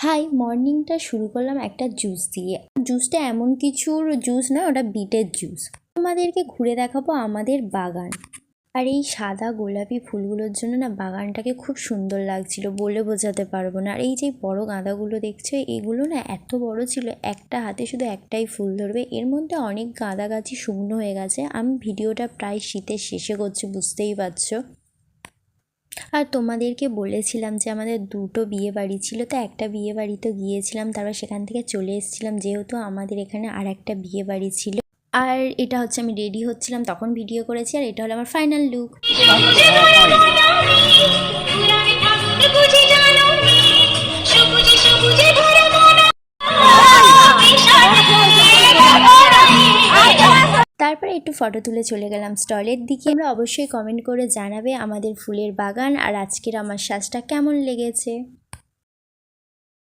High, মর্নিংটা শুরু করলাম একটা জুস দিয়ে। জুসটা এমন কিছুর জুস না, ওটা বিটের জুস। তোমাদেরকে ঘুরে দেখাবো আমাদের বাগান। আর এই সাদা গোলাপি ফুলগুলোর জন্য না বাগানটাকে খুব সুন্দর লাগছিল, বলে বোঝাতে পারবো না। আর এই যে বড় গাঁদাগুলো দেখছো, এগুলো না এত বড় ছিল, একটা হাতে শুধু একটাই ফুল ধরবে। এর মধ্যে অনেক গাঁদা গাছই শুকনো হয়ে গেছে। আমি ভিডিওটা প্রায় শীতের শেষে করছি, বুঝতেই পারছো। আর তোমাদেরকে বলেছিলাম যে আমাদের দুটো বিয়ে বাড়ি ছিল, তো একটা বিয়ে বাড়িতে গিয়েছিলাম, তারপর সেখান থেকে চলে এসেছিলাম, যেহেতু আমাদের এখানে আর একটা বিয়ে বাড়ি ছিল। আর এটা হচ্ছে আমি রেডি হচ্ছিলাম তখন ভিডিও করেছি, আর এটা হলো আমার ফাইনাল লুক। তারপরে একটু ফটো তুলে চলে গেলাম স্টলের দিকে। আমরা অবশ্যই কমেন্ট করে জানাবে আমাদের ফুলের বাগান আর আজকের আমার সাজটা কেমন লেগেছে।